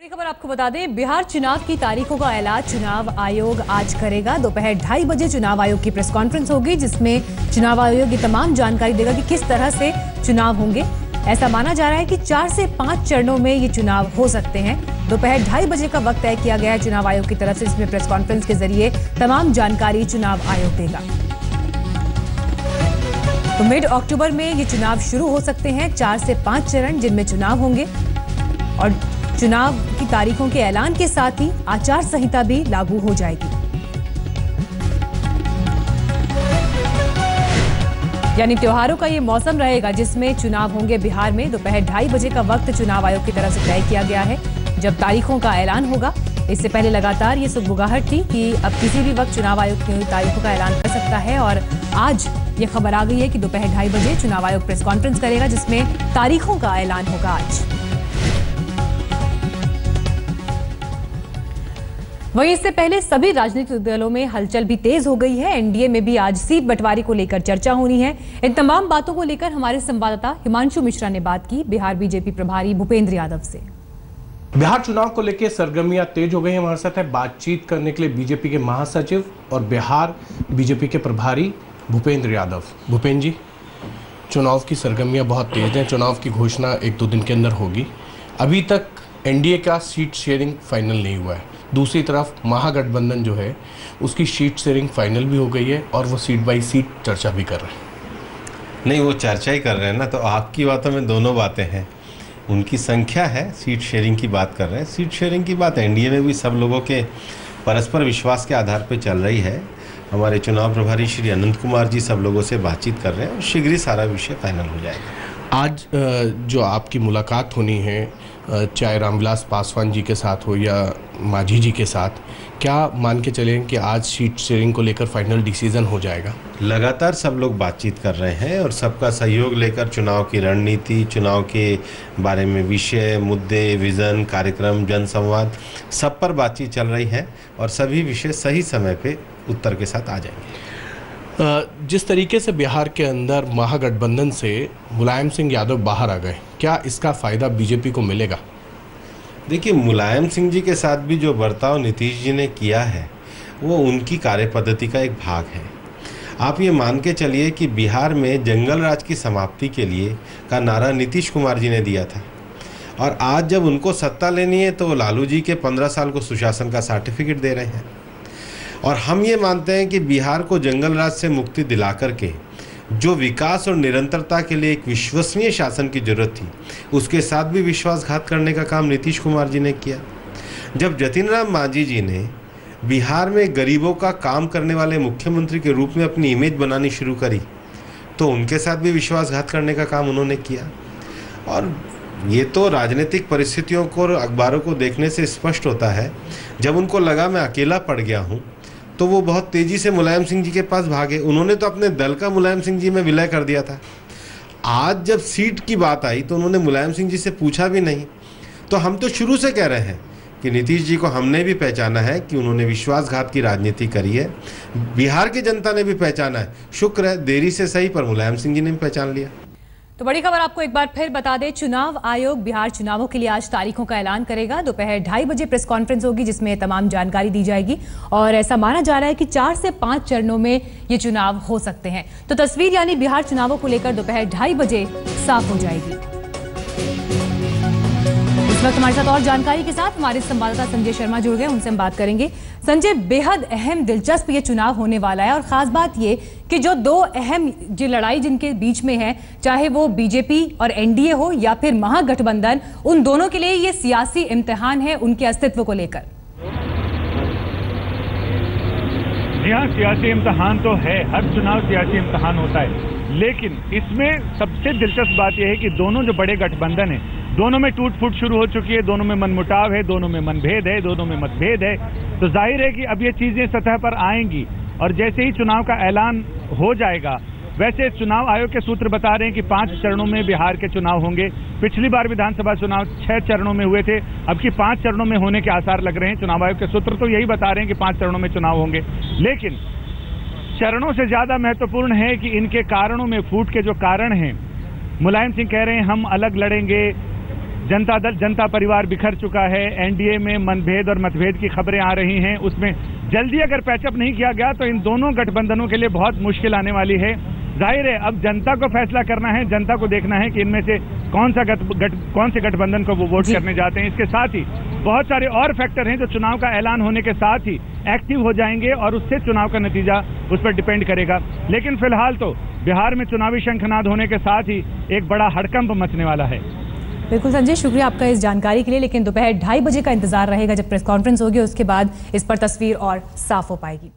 खबर आपको बता दें, बिहार चुनाव की तारीखों का ऐलान चुनाव आयोग आज करेगा। दोपहर 2:30 बजे चुनाव आयोग की प्रेस कॉन्फ्रेंस होगी, जिसमें चुनाव आयोग ये तमाम जानकारी देगा कि किस तरह से चुनाव होंगे। ऐसा माना जा रहा है कि 4 से 5 चरणों में ये चुनाव हो सकते हैं। दोपहर 2:30 बजे का वक्त तय किया गया है चुनाव आयोग की तरफ से, जिसमें प्रेस कॉन्फ्रेंस के जरिए तमाम जानकारी चुनाव आयोग देगा। तो मिड अक्टूबर में ये चुनाव शुरू हो सकते हैं। 4 से 5 चरण जिनमें चुनाव होंगे और चुनाव की तारीखों के ऐलान के साथ ही आचार संहिता भी लागू हो जाएगी। यानी त्योहारों का ये मौसम रहेगा जिसमें चुनाव होंगे बिहार में। दोपहर 2:30 बजे का वक्त चुनाव आयोग की तरफ से तय किया गया है जब तारीखों का ऐलान होगा। इससे पहले लगातार ये सुगबुगाहट थी कि अब किसी भी वक्त चुनाव आयोग की तारीखों का ऐलान कर सकता है, और आज ये खबर आ गई है कि दोपहर 2:30 बजे चुनाव आयोग प्रेस कॉन्फ्रेंस करेगा, जिसमें तारीखों का ऐलान होगा आज। वहीं इससे पहले सभी राजनीतिक दलों में हलचल भी तेज हो गई है। एनडीए में भी आज सीट बंटवारे को लेकर चर्चा होनी है। इन तमाम बातों को लेकर हमारे संवाददाता हिमांशु मिश्रा ने बात की बिहार बीजेपी प्रभारी भूपेंद्र यादव से। बिहार चुनाव को लेकर सरगर्मियां तेज हो गई हैं। हमारे साथ है बातचीत करने के लिए बीजेपी के महासचिव और बिहार बीजेपी के प्रभारी भूपेंद्र यादव। भूपेंद्र जी, चुनाव की सरगर्मियां बहुत तेज हैं। चुनाव की घोषणा 1-2 दिन के अंदर होगी। अभी तक एनडीए का सीट शेयरिंग फाइनल नहीं हुआ है। दूसरी तरफ महागठबंधन जो है उसकी सीट शेयरिंग फाइनल भी हो गई है और वो सीट बाई सीट चर्चा भी कर रहे हैं। नहीं, वो चर्चा ही कर रहे हैं ना, तो आपकी बातों में दोनों बातें हैं। उनकी संख्या है, सीट शेयरिंग की बात कर रहे हैं। सीट शेयरिंग की बात एनडीए में भी सब लोगों के परस्पर विश्वास के आधार पर चल रही है। हमारे चुनाव प्रभारी श्री अनंत कुमार जी सब लोगों से बातचीत कर रहे हैं और शीघ्र ही सारा विषय फाइनल हो जाएगा। आज जो आपकी मुलाकात होनी है, चाहे रामविलास पासवान जी के साथ हो या मांझी जी के साथ, क्या मान के चलें कि आज सीट शेयरिंग को लेकर फाइनल डिसीजन हो जाएगा? लगातार सब लोग बातचीत कर रहे हैं और सबका सहयोग लेकर चुनाव की रणनीति, चुनाव के बारे में विषय, मुद्दे, विज़न, कार्यक्रम, जनसंवाद, सब पर बातचीत चल रही है और सभी विषय सही समय पे उत्तर के साथ आ जाएंगे। जिस तरीके से बिहार के अंदर महागठबंधन से मुलायम सिंह यादव बाहर आ गए, क्या इसका फ़ायदा बीजेपी को मिलेगा? देखिए, मुलायम सिंह जी के साथ भी जो बर्ताव नीतीश जी ने किया है वो उनकी कार्यपद्धति का एक भाग है। आप ये मान के चलिए कि बिहार में जंगल राज की समाप्ति के लिए का नारा नीतीश कुमार जी ने दिया था, और आज जब उनको सत्ता लेनी है तो वो लालू जी के 15 साल को सुशासन का सर्टिफिकेट दे रहे हैं। और हम ये मानते हैं कि बिहार को जंगल राज से मुक्ति दिला करके जो विकास और निरंतरता के लिए एक विश्वसनीय शासन की जरूरत थी, उसके साथ भी विश्वासघात करने का काम नीतीश कुमार जी ने किया। जब जतिन राम मांझी जी ने बिहार में गरीबों का काम करने वाले मुख्यमंत्री के रूप में अपनी इमेज बनानी शुरू करी, तो उनके साथ भी विश्वासघात करने का काम उन्होंने किया। और ये तो राजनीतिक परिस्थितियों को और अखबारों को देखने से स्पष्ट होता है। जब उनको लगा मैं अकेला पड़ गया हूँ तो वो बहुत तेज़ी से मुलायम सिंह जी के पास भागे। उन्होंने तो अपने दल का मुलायम सिंह जी में विलय कर दिया था। आज जब सीट की बात आई तो उन्होंने मुलायम सिंह जी से पूछा भी नहीं। तो हम तो शुरू से कह रहे हैं कि नीतीश जी को हमने भी पहचाना है कि उन्होंने विश्वासघात की राजनीति करी है। बिहार की जनता ने भी पहचाना है। शुक्र है, देरी से सही, पर मुलायम सिंह जी ने भी पहचान लिया। तो बड़ी खबर आपको एक बार फिर बता दें, चुनाव आयोग बिहार चुनावों के लिए आज तारीखों का ऐलान करेगा। दोपहर 2:30 बजे प्रेस कॉन्फ्रेंस होगी जिसमें तमाम जानकारी दी जाएगी, और ऐसा माना जा रहा है कि 4 से 5 चरणों में ये चुनाव हो सकते हैं। तो तस्वीर यानी बिहार चुनावों को लेकर दोपहर 2:30 बजे साफ हो जाएगी। इस वक्त हमारे साथ और जानकारी के साथ हमारे संवाददाता संजय शर्मा जुड़ गए, उनसे हम बात करेंगे। संजय, बेहद अहम दिलचस्प ये चुनाव होने वाला है, और खास बात ये कि जो 2 अहम जो लड़ाई जिनके बीच में है, चाहे वो बीजेपी और एनडीए हो या फिर महागठबंधन, उन दोनों के लिए ये सियासी इम्तिहान है उनके अस्तित्व को लेकर। जी हाँ, सियासी इम्तिहान तो है, हर चुनाव सियासी इम्तिहान होता है, लेकिन इसमें सबसे दिलचस्प बात यह है कि दोनों जो बड़े गठबंधन है, दोनों में टूट फूट शुरू हो चुकी है, दोनों में मनमुटाव है, दोनों में मनभेद है, दोनों में मतभेद है। तो जाहिर है कि अब ये चीजें सतह पर आएंगी, और जैसे ही चुनाव का ऐलान हो जाएगा, वैसे चुनाव आयोग के सूत्र बता रहे हैं कि 5 चरणों में बिहार के चुनाव होंगे। पिछली बार विधानसभा चुनाव 6 चरणों में हुए थे, अब की 5 चरणों में होने के आसार लग रहे हैं। चुनाव आयोग के सूत्र तो यही बता रहे हैं कि 5 चरणों में चुनाव होंगे, लेकिन चरणों से ज्यादा महत्वपूर्ण है कि इनके कारणों में फूट के जो कारण हैं। मुलायम सिंह कह रहे हैं हम अलग लड़ेंगे, जनता दल, जनता परिवार बिखर चुका है। एनडीए में मनभेद और मतभेद की खबरें आ रही हैं। उसमें जल्दी अगर पैचअप नहीं किया गया तो इन दोनों गठबंधनों के लिए बहुत मुश्किल आने वाली है। जाहिर है अब जनता को फैसला करना है, जनता को देखना है कि इनमें से कौन से गठबंधन को वो वोट करने जाते हैं। इसके साथ ही बहुत सारे और फैक्टर हैं जो चुनाव का ऐलान होने के साथ ही एक्टिव हो जाएंगे और उससे चुनाव का नतीजा उस पर डिपेंड करेगा। लेकिन फिलहाल तो बिहार में चुनावी शंखनाद होने के साथ ही एक बड़ा हड़कंप मचने वाला है। बिल्कुल संजय, शुक्रिया आपका इस जानकारी के लिए। लेकिन दोपहर 2:30 बजे का इंतजार रहेगा जब प्रेस कॉन्फ्रेंस होगी, उसके बाद इस पर तस्वीर और साफ हो पाएगी।